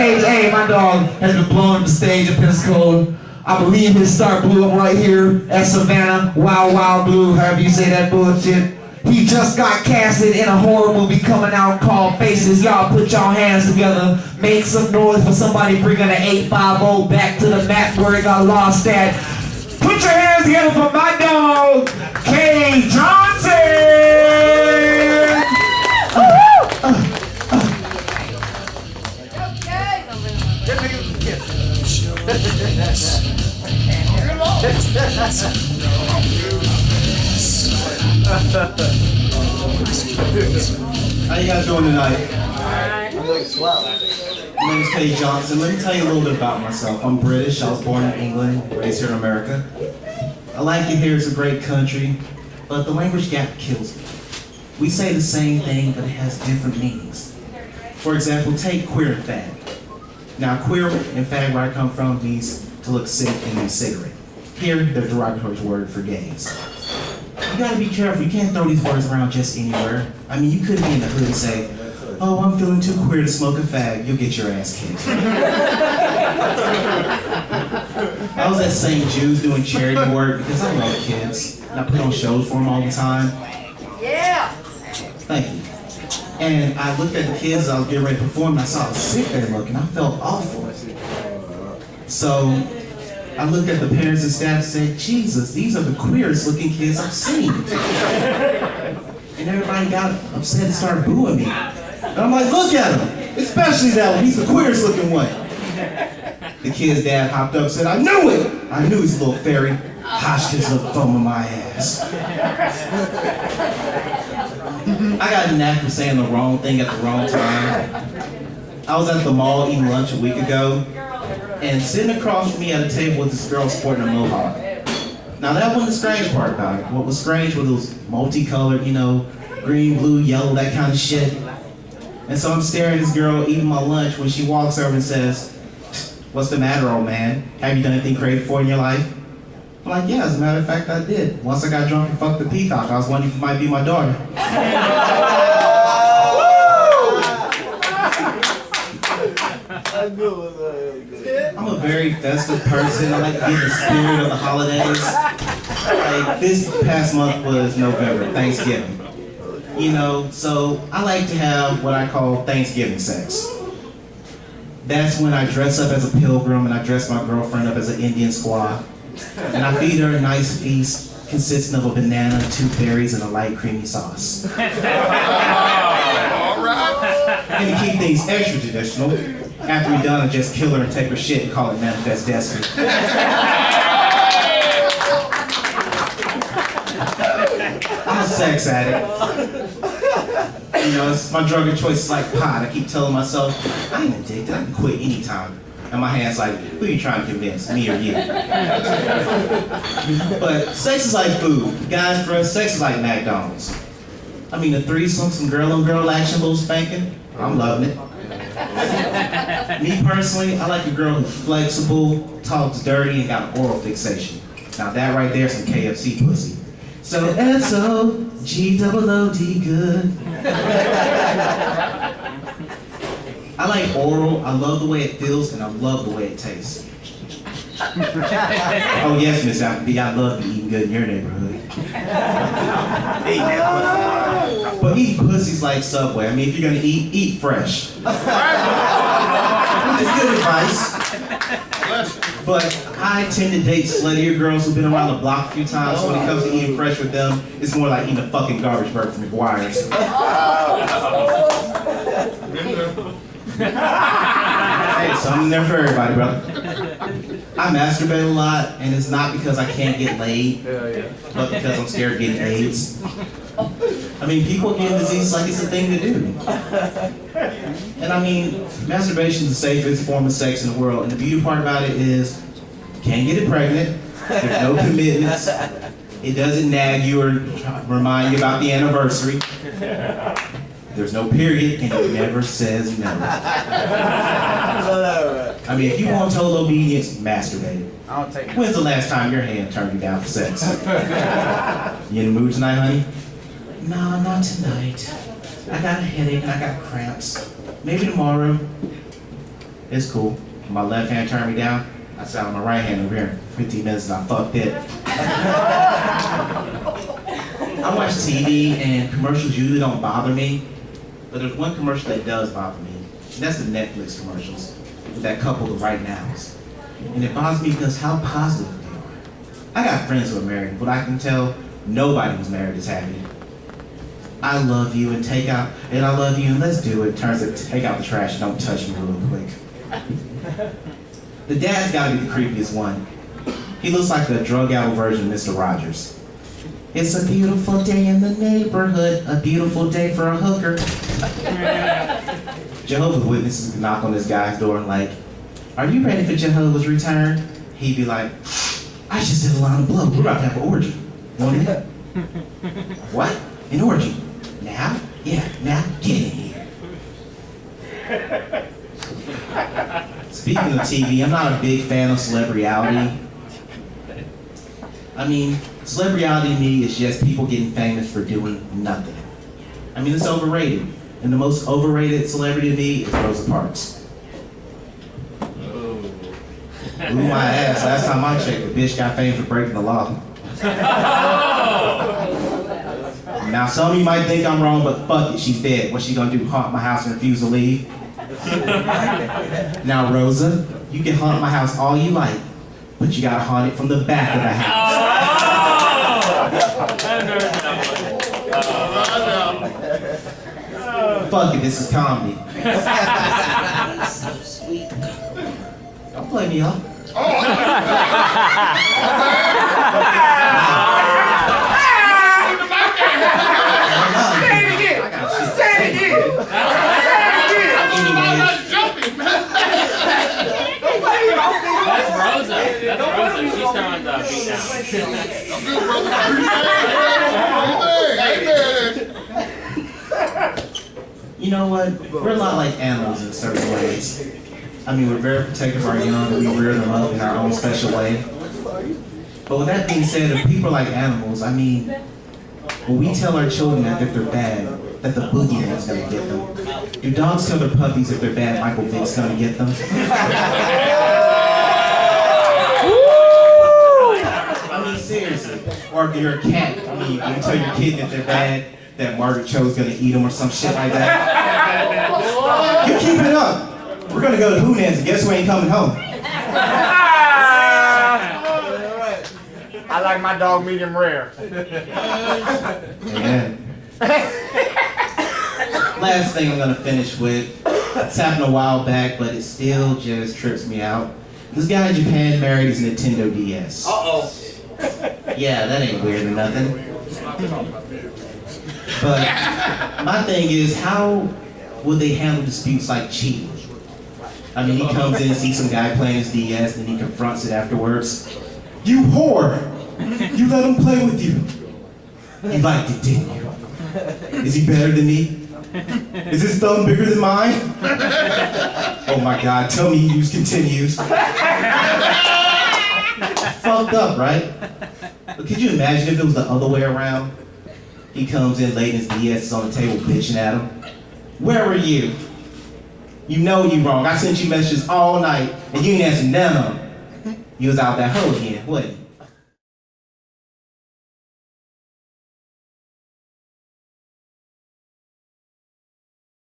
Hey, my dog has been blown up the stage at Pensacola. I believe his star blew up right here at Savannah. Wild Blue, however you say that bullshit. He just got casted in a horror movie coming out called Faces. Y'all put y'all hands together. Make some noise for somebody bringing the 850 back to the map where it got lost at. Put your hands together for my dog, Kay Johnson! How you guys doing tonight? I'm doing swell. My name is Kay Johnson. Let me tell you a little bit about myself. I'm British. I was born in England, raised here in America. I like it here. It's a great country, but the language gap kills me. We say the same thing, but it has different meanings. For example, take queer and fag. Now, queer and fag, where I come from, means to look sick and use cigarette. Here, they're derogatory word for gays. You gotta be careful. You can't throw these words around just anywhere. I mean, you could be in the hood and say, "Oh, I'm feeling too queer to smoke a fag." You'll get your ass kicked. I was at St. Jude's doing charity work because I love kids. And I put on shows for them all the time. Yeah! Thank you. And I looked at the kids as I was getting ready to perform, and I saw how sick they looked, and I felt awful. So I looked at the parents and staff and said, "Jesus, these are the queerest looking kids I've seen." And everybody got upset and started booing me. And I'm like, "Look at him, especially that one, he's the queerest looking one." The kid's dad hopped up and said, "I knew it! I knew he's a little fairy. Hoskins looked foam on my ass." I got a knack for saying the wrong thing at the wrong time. I was at the mall eating lunch a week ago, and sitting across from me at a table with this girl sporting a mohawk. Now that wasn't the strange part about it. What was strange was those multicolored, green, blue, yellow, that kind of shit. And so I'm staring at this girl eating my lunch when she walks over and says, "What's the matter, old man? Have you done anything crazy before in your life?" I'm like, "Yeah, as a matter of fact, I did. Once I got drunk and fucked the peacock, I was wondering if it might be my daughter." I'm a very festive person. I like to get in the spirit of the holidays. Like this past month was November, Thanksgiving. So I like to have what I call Thanksgiving sex. That's when I dress up as a pilgrim and I dress my girlfriend up as an Indian squaw. And I feed her a nice feast consisting of a banana, 2 berries, and a light creamy sauce. And to keep things extra traditional, after we're done, I just kill her and take her shit and call it Manifest Destiny. I'm a sex addict. It's my drug of choice is like pot. I keep telling myself, I ain't addicted, I can quit anytime. And my hand's like, who are you trying to convince, me or you? But sex is like food. Guys, for us, sex is like McDonald's. I mean, a threesome, some girl-on-girl action, a little spanking, I'm loving it. Me personally, I like a girl who's flexible, talks dirty, and got an oral fixation. Now that right there is some KFC pussy. So S-O-G-O-O-D good. I like oral, I love the way it feels, and I love the way it tastes. Oh yes, Miss Appleby, I love to eating good in your neighborhood. But eating pussy's like Subway. I mean, if you're gonna eat fresh. Which is good advice. But I tend to date sluttier girls who've been around the block a few times, so when it comes to eating fresh with them, it's more like eating a fucking garbage burger from McGuire's. Hey, something there for everybody, brother. I masturbate a lot, and it's not because I can't get laid, but because I'm scared of getting AIDS. I mean, people get disease like it's a thing to do. And I mean, masturbation is the safest form of sex in the world, and the beauty part about it is you can't get it pregnant, there's no commitments, it doesn't nag you or remind you about the anniversary. There's no period, and it never says no. I mean, if you want total obedience, masturbate. When's the last time your hand turned you down for sex? You in the mood tonight, honey? No, not tonight. I got a headache and I got cramps. Maybe tomorrow. It's cool. My left hand turned me down. I sat on my right hand over here. 15 minutes and I fucked it. I watch TV and commercials usually don't bother me, but there's one commercial that does bother me, and that's the Netflix commercials with that couple, the Right Nows. And it bothers me because how positive they are. I got friends who are married, but I can tell nobody who's married is happy. I love you and take out, and I love you and let's do it. Turns to take out the trash and don't touch me real quick. The dad's gotta be the creepiest one. He looks like the drug out version of Mr. Rogers. It's a beautiful day in the neighborhood, a beautiful day for a hooker. Jehovah's Witnesses would knock on this guy's door and like, are you ready for Jehovah's return? He'd be like, I just did a line of blow. We're about to have an orgy. Want it? What? An orgy? Now? Yeah, now get in here. Speaking of TV, I'm not a big fan of celebrity. I mean, celebrity to me is just people getting famous for doing nothing. I mean, it's overrated. And the most overrated celebrity to me is Rosa Parks. Blew my ass. Last time I checked, the bitch got famous for breaking the law. Now, some of you might think I'm wrong, but fuck it, she's dead. What's she gonna do, haunt my house and refuse to leave? Now, Rosa, you can haunt my house all you like, but you gotta haunt it from the back of the house. Fuck it, this is comedy. So sweet. Don't play me off. That's Rosa. That's Rosa. She's throwing the beat down. You know what? We're a lot like animals in certain ways. I mean, we're very protective of our young, and we rear them up in our own special way. But with that being said, if people are like animals, I mean, when we tell our children that if they're bad, that the boogeyman's gonna get them. Do dogs tell their puppies if they're bad, Michael Vick's gonna get them? I mean, seriously. Or if you're a cat, I mean, you tell your kid that they're bad, that Margaret Cho's gonna eat them or some shit like that. You keep it up. We're gonna go to Hoonan's and guess who ain't coming home? I like my dog medium rare. Yeah. Last thing I'm gonna finish with. It's happened a while back, but it still just trips me out. This guy in Japan married his Nintendo DS. Uh-oh. Yeah, that ain't weird or nothing. But my thing is, how would they handle disputes like cheating? I mean, he comes in and sees some guy playing his DS, and he confronts it afterwards. You whore! You let him play with you. You liked it, didn't you? Is he better than me? Is his thumb bigger than mine? Oh my God, tell me he continues. Fucked up, right? But could you imagine if it was the other way around? He comes in late and his DS is on the table bitching at him. Where were you? You know you wrong. I sent you messages all night and you didn't answer none of them. You was out that hole again, wasn't you?